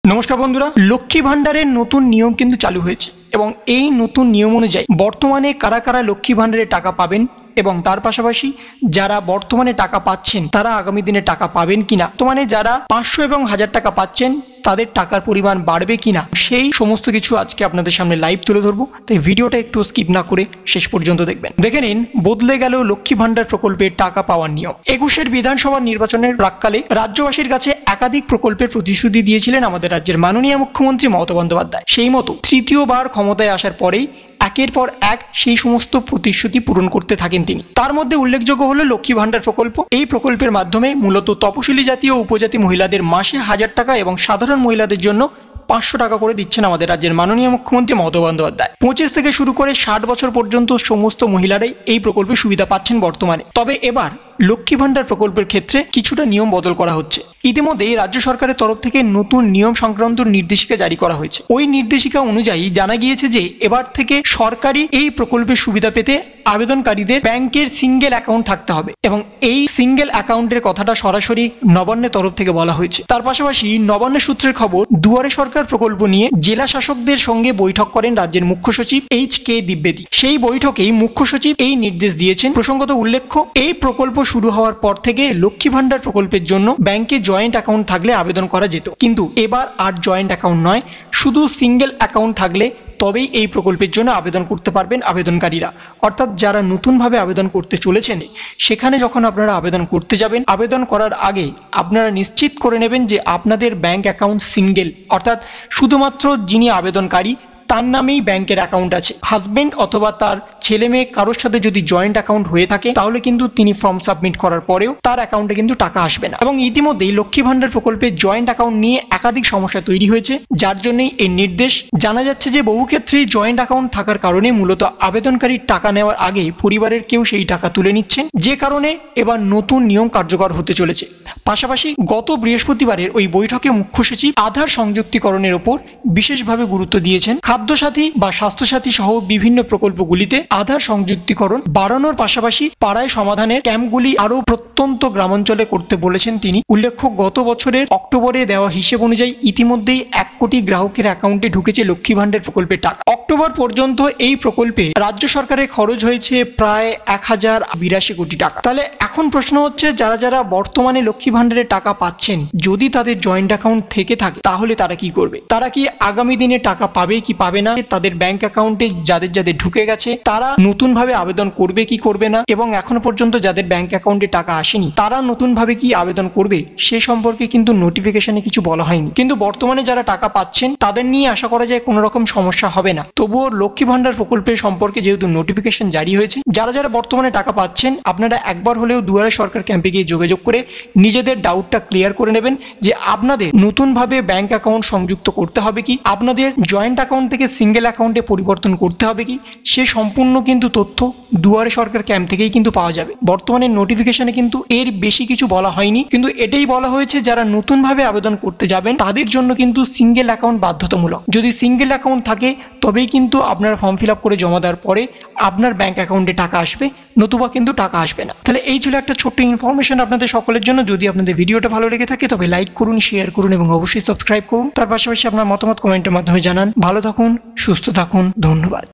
নমস্কার বন্ধুরা, লক্ষ্মী ভান্ডারের নতুন নিয়ম কিন্তু চালু হয়েছে এবং এই নতুন নিয়ম অনুযায়ী বর্তমানে কারা কারা লক্ষ্মী ভান্ডারে টাকা পাবেন এবং তার পাশাপাশি যারা বর্তমানে টাকা পাচ্ছেন তারা আগামী দিনে টাকা পাবেন কিনা, বর্তমানে যারা 500 এবং 1000 টাকা পাচ্ছেন তাদের টাকার পরিমাণ বাড়বে কিনা, সেই সমস্ত কিছু আজকে আপনাদের সামনে লাইভ তুলে ধরবো। তাই ভিডিওটা একটু স্কিপ না করে শেষ পর্যন্ত দেখবেন। দেখে নিন, বদলে গেল লক্ষ্মী ভান্ডার প্রকল্পের টাকা পাওয়ার নিয়ম। 21-এর বিধানসভা নির্বাচনের প্রাককালে রাজ্যবাসীর কাছে একাধিক প্রকল্পের প্রতিশ্রুতি দিয়েছিলেন আমাদের রাজ্যের মাননীয় মুখ্যমন্ত্রী মমতা বন্দ্যোপাধ্যায়। সেই মতো তৃতীয়বার ক্ষমতায় আসার পরেই একের পর এক সেই সমস্ত প্রতিশ্রুতি পূরণ করতে থাকেন তিনি। তার মধ্যে উল্লেখযোগ্য হলো লক্ষ্মী ভান্ডার প্রকল্প। এই প্রকল্পের মাধ্যমে মূলত তপশিলি জাতি ও উপজাতি মহিলাদের মাসে 1000 টাকা এবং সাধারণ মহিলাদের জন্য 500 টাকা করে দিচ্ছেন আমাদের রাজ্যের মাননীয় মুখ্যমন্ত্রী মমতা বন্দ্যোপাধ্যায়। 25 থেকে শুরু করে 60 বছর পর্যন্ত সমস্ত মহিলারাই এই প্রকল্পের সুবিধা পাচ্ছেন বর্তমানে। তবে এবার লক্ষ্মী ভান্ডার প্রকল্পের ক্ষেত্রে কিছুটা নিয়ম বদল করা হচ্ছে। ইতিমধ্যেই রাজ্য সরকারের তরফ থেকে নতুন নিয়ম সংক্রান্ত নির্দেশিকা জারি করা হয়েছে। ওই নির্দেশিকা অনুযায়ী জানা গিয়েছে যে এবার থেকে সরকারি এই প্রকল্পের সুবিধা পেতে আবেদনকারীদের ব্যাংকের সিঙ্গেল অ্যাকাউন্ট থাকতে হবে এবং এই সিঙ্গেল অ্যাকাউন্টের কথাটা সরাসরি নবান্নের তরফ থেকে বলা হয়েছে। তার পাশাপাশি নবান্নের সূত্রের খবর, দুয়ারে সরকার প্রকল্প নিয়ে জেলা শাসকদের সঙ্গে বৈঠক করেন রাজ্যের মুখ্য সচিব H.K. দ্বিবেদী। সেই বৈঠকেই মুখ্য সচিব এই নির্দেশ দিয়েছেন। প্রসঙ্গত উল্লেখ্য, এই প্রকল্প শুরু হওয়ার পর থেকে লক্ষ্মী ভান্ডার প্রকল্পের জন্য ব্যাংকে জয়েন্ট অ্যাকাউন্ট থাকলে আবেদন করা যেত, কিন্তু এবার আর জয়েন্ট অ্যাকাউন্ট নয়, শুধু সিঙ্গেল অ্যাকাউন্ট থাকলে তবেই এই প্রকল্পের জন্য আবেদন করতে পারবেন আবেদনকারীরা। অর্থাৎ যারা নতুনভাবে আবেদন করতে চলেছেন, সেখানে যখন আপনারা আবেদন করতে যাবেন, আবেদন করার আগে আপনারা নিশ্চিত করে নেবেন যে আপনাদের ব্যাংক অ্যাকাউন্ট সিঙ্গেল, অর্থাৎ শুধুমাত্র যিনি আবেদনকারী তার নামেই ব্যাংকের অ্যাকাউন্ট আছে। হাজবেন্ড অথবা তার ছেলে মেয়ে কারোর সাথে যদি জয়েন্ট অ্যাকাউন্ট হয়ে থাকে তাহলে কিন্তু তিনি ফর্ম সাবমিট করার পরেও তার অ্যাকাউন্টে কিন্তু টাকা আসবে না। এবং ইতিমধ্যেই লক্ষ্মী ভান্ডার প্রকল্পে জয়েন্ট অ্যাকাউন্ট নিয়ে একাধিক সমস্যা তৈরি হয়েছে, যার জন্যই এই নির্দেশ। জানা যাচ্ছে যে বহু ক্ষেত্রেই জয়েন্ট অ্যাকাউন্ট থাকার কারণে মূলত আবেদনকারীর টাকা নেওয়ার আগে পরিবারের কেউ সেই টাকা তুলে নিচ্ছেন, যে কারণে এবার নতুন নিয়ম কার্যকর হতে চলেছে। পাশাপাশি গত বৃহস্পতিবারের ওই বৈঠকে মুখ্য সচিব আধার সংযুক্তিকরণের ওপর বিশেষভাবে গুরুত্ব দিয়েছেন। খাদ্যসাথী বা স্বাস্থ্যসাথী সহ বিভিন্ন প্রকল্পগুলিতে আধার সংযুক্তিকরণ বাড়ানোর পাশাপাশি পাড়ায় সমাধানের ক্যাম্পগুলি আরও প্রত্যন্ত গ্রামাঞ্চলে করতে বলেছেন তিনি। উল্লেখ্য, গত বছরের অক্টোবরে দেওয়া হিসেব অনুযায়ী ইতিমধ্যেই 1 কোটি গ্রাহকের অ্যাকাউন্টে ঢুকেছে লক্ষ্মী ভান্ডার প্রকল্পের টাকা। অক্টোবর পর্যন্ত এই প্রকল্পে রাজ্য সরকারের খরচ হয়েছে প্রায় 1082 কোটি টাকা। তাহলে এখন প্রশ্ন হচ্ছে, যারা যারা বর্তমানে লক্ষ্মী ভান্ডারের টাকা পাচ্ছেন, যদি তাদের জয়েন্ট অ্যাকাউন্ট থেকে থাকে তাহলে তারা কি করবে? তারা কি আগামী দিনে টাকা পাবে কি পাবে না? তাদের ব্যাংক অ্যাকাউন্টে যাদের যাদের ঢুকে গেছে তারা নতুনভাবে আবেদন করবে কি করবে না? এবং এখনো পর্যন্ত যাদের ব্যাংক অ্যাকাউন্টে টাকা আসেনি তারা নতুনভাবে কি আবেদন করবে সে সম্পর্কে কিন্তু নোটিফিকেশনে কিছু বলা হয়নি। কিন্তু বর্তমানে যারা টাকা পাচ্ছেন তাদের নিয়ে আশা করা যায় কোনো রকম সমস্যা হবে না। তবুও লক্ষ্মী ভান্ডার প্রকল্পের সম্পর্কে যেহেতু নোটিফিকেশন জারি হয়েছে, যারা যারা বর্তমানে টাকা পাচ্ছেন আপনারা একবার হলেও দুয়ারে সরকার ক্যাম্পে গিয়ে যোগাযোগ করে নিজেদের ডাউটটা ক্লিয়ার করে নেবেন যে আপনাদের নতুনভাবে ব্যাংক অ্যাকাউন্ট সংযুক্ত করতে হবে কি, আপনাদের জয়েন্ট অ্যাকাউন্ট থেকে সিঙ্গেল অ্যাকাউন্টে পরিবর্তন করতে হবে কি, সে সম্পূর্ণ কিন্তু তথ্য দুয়ারে সরকার ক্যাম্প থেকেই কিন্তু পাওয়া যাবে। বর্তমানে নোটিফিকেশনে কিন্তু এর বেশি কিছু বলা হয়নি, কিন্তু এটাই বলা হয়েছে যারা নতুনভাবে আবেদন করতে যাবেন তাদের জন্য কিন্তু সিঙ্গেল অ্যাকাউন্ট বাধ্যতামূলক। যদি সিঙ্গেল অ্যাকাউন্ট থাকে তবেই কিন্তু আপনার ফর্ম ফিল আপ করে জমা দেওয়ার পরে আপনার ব্যাংক অ্যাকাউন্টে টাকা আসবে, নতুবা কিন্তু টাকা আসবে না। তাহলে এই ছিল একটা ছোট্ট ইনফরমেশন আপনাদের সকলের জন্য। যদি আপনাদের ভিডিওটা ভালো লেগে থাকে তবে লাইক করুন, শেয়ার করুন এবং অবশ্যই সাবস্ক্রাইব করুন। তার পাশাপাশি আপনার মতামত কমেন্টের মাধ্যমে জানান। ভালো থাকুন, সুস্থ থাকুন, ধন্যবাদ।